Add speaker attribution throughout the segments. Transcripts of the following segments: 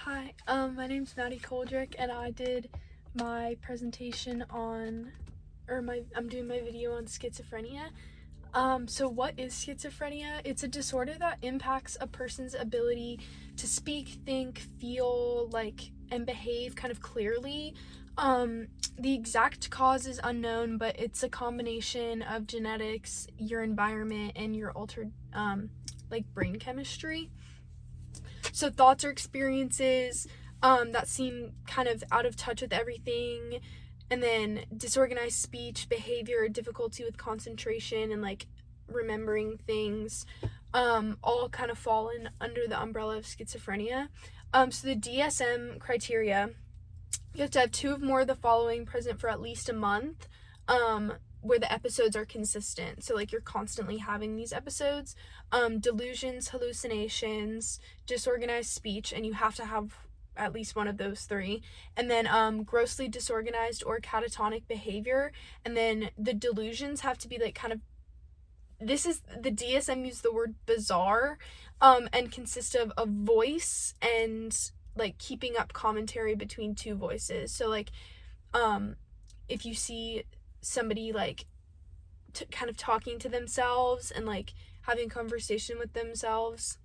Speaker 1: Hi, my name's Maddie Koldrick, and I did my presentation I'm doing my video on schizophrenia. So what is schizophrenia? It's a disorder that impacts a person's ability to speak, think, feel, and behave kind of clearly. The exact cause is unknown, but it's a combination of genetics, your environment, and your altered, brain chemistry. So thoughts or experiences that seem kind of out of touch with everything, and then disorganized speech, behavior, difficulty with concentration, and remembering things, all kind of fall under the umbrella of schizophrenia. So the DSM criteria, you have to have 2 or more of the following present for at least a month, where the episodes are consistent. So you're constantly having these episodes, delusions, hallucinations, disorganized speech, and you have to have at least one of those 3. And then grossly disorganized or catatonic behavior. And then the delusions have to be this is the DSM use the word bizarre, and consist of a voice and keeping up commentary between 2 voices. So if you see somebody kind of talking to themselves and having conversation with themselves,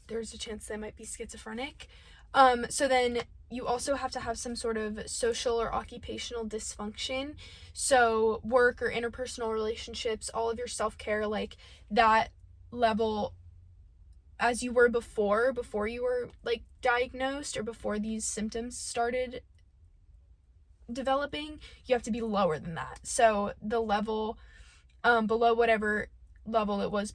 Speaker 1: there's a chance they might be schizophrenic. So then you also have to have some sort of social or occupational dysfunction. So work or interpersonal relationships, all of your self-care, that level as you were before you were diagnosed, or before these symptoms started developing, you have to be lower than that. So the level below whatever level it was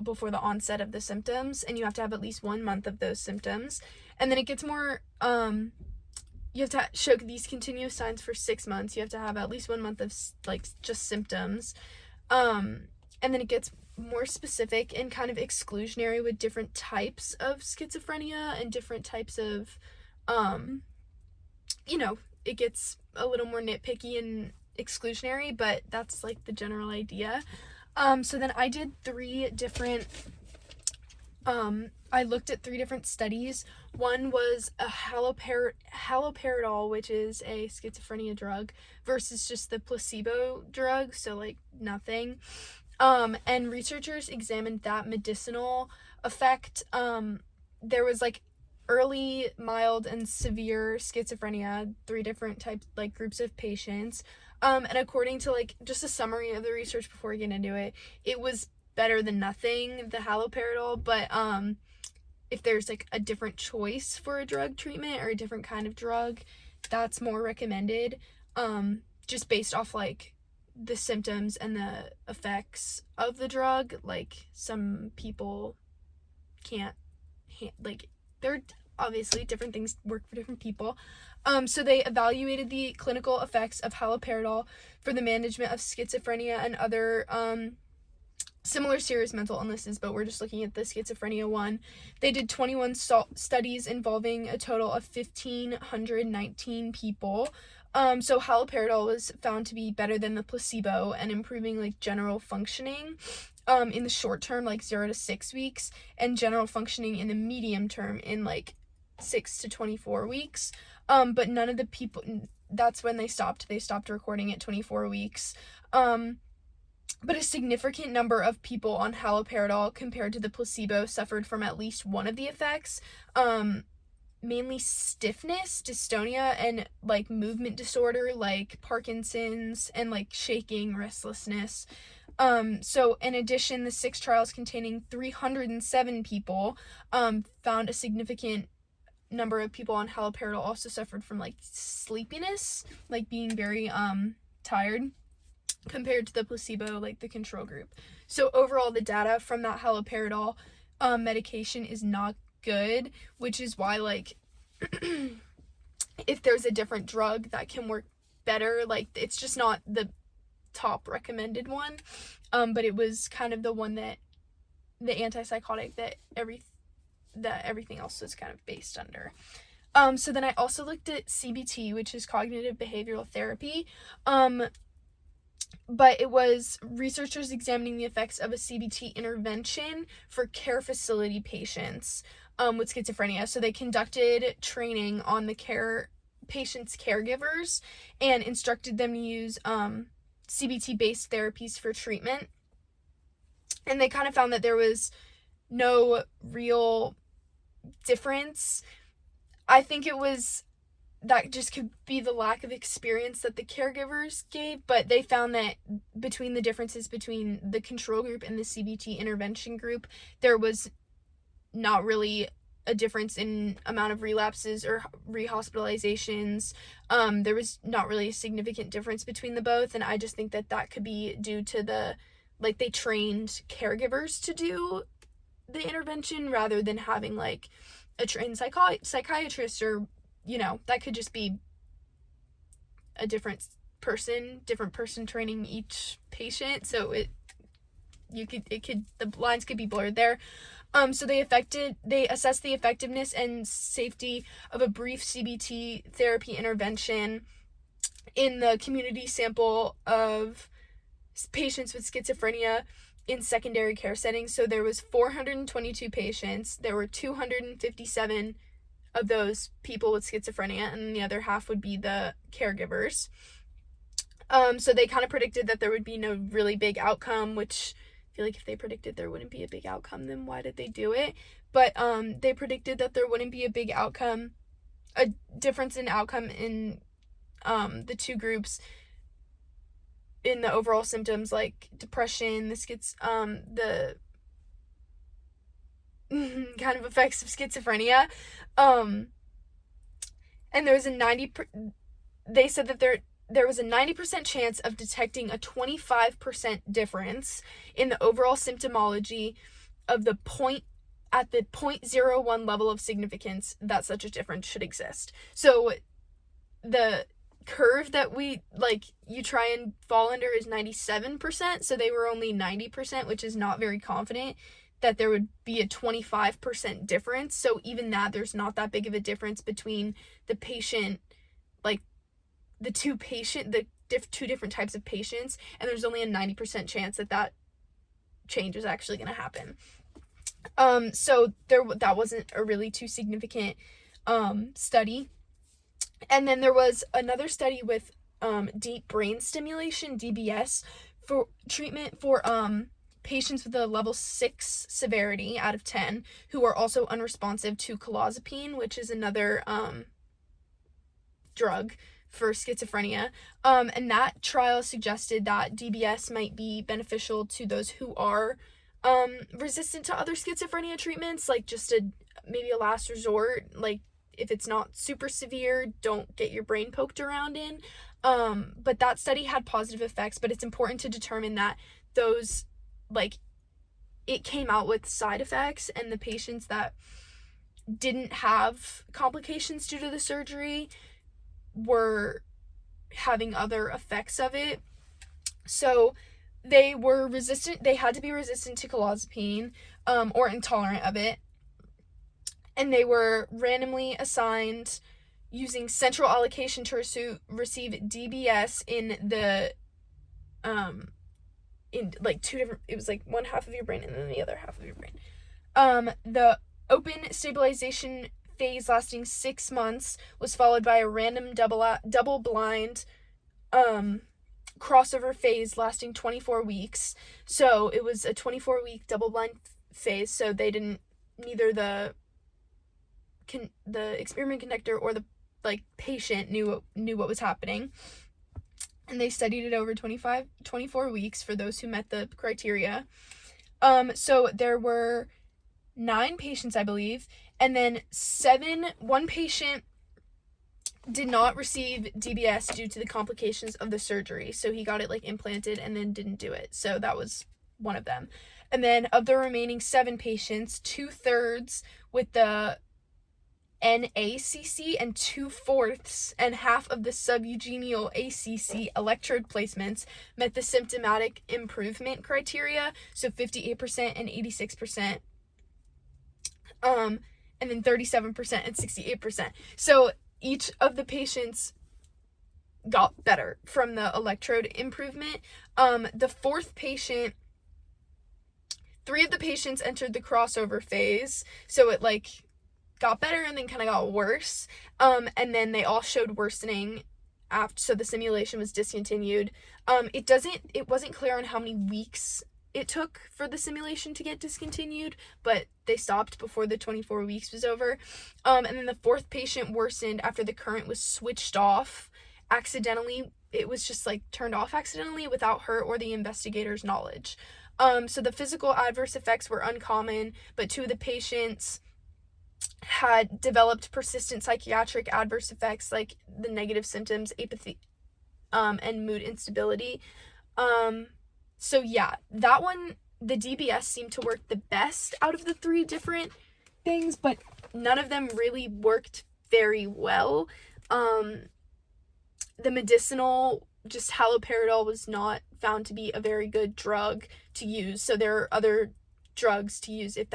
Speaker 1: before the onset of the symptoms, and you have to have at least 1 month of those symptoms. And then it gets more you have to show these continuous signs for 6 months. You have to have at least 1 month of just symptoms, and then it gets more specific and kind of exclusionary with different types of schizophrenia and different types of it gets a little more nitpicky and exclusionary, but that's the general idea. So then I did 3 different I looked at 3 different studies. One was a haloperidol, which is a schizophrenia drug, versus just the placebo drug, so nothing. And researchers examined that medicinal effect. There was early, mild, and severe schizophrenia, 3 different types, groups of patients. And according to just a summary of the research before we get into it, it was better than nothing, the haloperidol. But if there's a different choice for a drug treatment or a different kind of drug, that's more recommended, just based off the symptoms and the effects of the drug. Some people can't they're obviously different things work for different people. So they evaluated the clinical effects of haloperidol for the management of schizophrenia and other similar serious mental illnesses, but we're just looking at the schizophrenia one. They did 21 studies involving a total of 1,519 people. So haloperidol was found to be better than the placebo and improving general functioning in the short term, 0 to 6 weeks, and general functioning in the medium term in 6 to 24 weeks. But none of the people, that's when they stopped recording at 24 weeks. But a significant number of people on haloperidol compared to the placebo suffered from at least one of the effects, mainly stiffness, dystonia, and movement disorder like Parkinson's, and shaking, restlessness. So in addition, the 6 trials containing 307 people found a significant number of people on haloperidol also suffered from sleepiness, being very tired, compared to the placebo, the control group. So overall, the data from that haloperidol medication is not good, which is why if there's a different drug that can work better, it's just not the top recommended one, but it was kind of the one that the antipsychotic that everything else was kind of based under. So then I also looked at CBT, which is cognitive behavioral therapy, but it was researchers examining the effects of a CBT intervention for care facility patients. with schizophrenia. So they conducted training on the patients' caregivers and instructed them to use CBT-based therapies for treatment. And they kind of found that there was no real difference. I think it was that just could be the lack of experience that the caregivers gave, but they found that between the differences between the control group and the CBT intervention group, there was not really a difference in amount of relapses or rehospitalizations. There was not really a significant difference between the both, and I just think that that could be due to they trained caregivers to do the intervention rather than having like a trained psychiatrist, or that could just be a different person training each patient. So the lines could be blurred there. So they assessed the effectiveness and safety of a brief CBT therapy intervention in the community sample of patients with schizophrenia in secondary care settings. So there was 422 patients. There were 257 of those people with schizophrenia, and the other half would be the caregivers. So they kind of predicted that there would be no really big outcome, which I feel like if they predicted there wouldn't be a big outcome, then why did they do it? But they predicted that there wouldn't be a difference in outcome in the two groups in the overall symptoms like depression, the kind of effects of schizophrenia. And there was they said that there was a 90% chance of detecting a 25% difference in the overall symptomology of the 0.01 level of significance that such a difference should exist. So the curve that you try and fall under is 97%, so they were only 90%, which is not very confident that there would be a 25% difference. So even that, there's not that big of a difference between the patient, the two different types of patients, and there's only a 90% chance that change is actually going to happen. So that wasn't a really too significant study. And then there was another study with deep brain stimulation, DBS, for treatment for patients with a level 6 severity out of 10 who are also unresponsive to clozapine, which is another drug for schizophrenia. And that trial suggested that DBS might be beneficial to those who are resistant to other schizophrenia treatments, just maybe a last resort. If it's not super severe, don't get your brain poked around in. But that study had positive effects, but it's important to determine that those, it came out with side effects, and the patients that didn't have complications due to the surgery were having other effects of it. So they had to be resistant to clozapine, or intolerant of it. And they were randomly assigned using central allocation to receive DBS in the two different, it was one half of your brain and then the other half of your brain. The open stabilization phase lasting 6 months was followed by a random double-blind crossover phase lasting 24 weeks. So it was a 24-week double-blind phase, so neither the experiment conductor or the patient knew what was happening. And they studied it over 24 weeks for those who met the criteria. So there were 9 patients, I believe, and then one patient did not receive DBS due to the complications of the surgery. So he got it implanted and then didn't do it. So that was one of them. And then of the remaining 7 patients, 2/3 with the NACC and 2/4 and half of the subeugeneal ACC electrode placements met the symptomatic improvement criteria, so 58% and 86%, and then 37% and 68%. So each of the patients got better from the electrode improvement. The 4th patient, 3 of the patients entered the crossover phase, so it got better and then kind of got worse. And then they all showed worsening after, so the simulation was discontinued. It wasn't clear on how many weeks it took for the simulation to get discontinued, but they stopped before the 24 weeks was over. And then the fourth patient worsened after the current was switched off accidentally. It was just like turned off accidentally without her or the investigator's knowledge. So the physical adverse effects were uncommon, but two of the patients had developed persistent psychiatric adverse effects like the negative symptoms, apathy, and mood instability. So yeah, that one, the DBS seemed to work the best out of the three different things, but none of them really worked very well. The medicinal, just haloperidol, was not found to be a very good drug to use. So there are other drugs to use if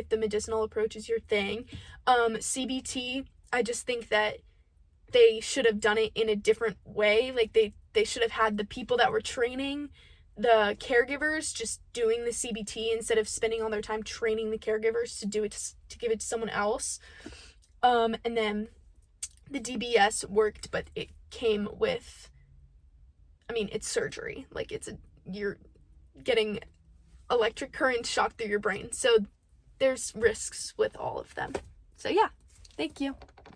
Speaker 1: the medicinal approach is your thing. CBT, I just think that they should have done it in a different way. Like they should have had the people that were training the caregivers just doing the CBT instead of spending all their time training the caregivers to do it to give it to someone else. And then the DBS worked, but it came with, I mean, it's surgery. Like you're getting electric current shocked through your brain. So there's risks with all of them. So yeah, thank you.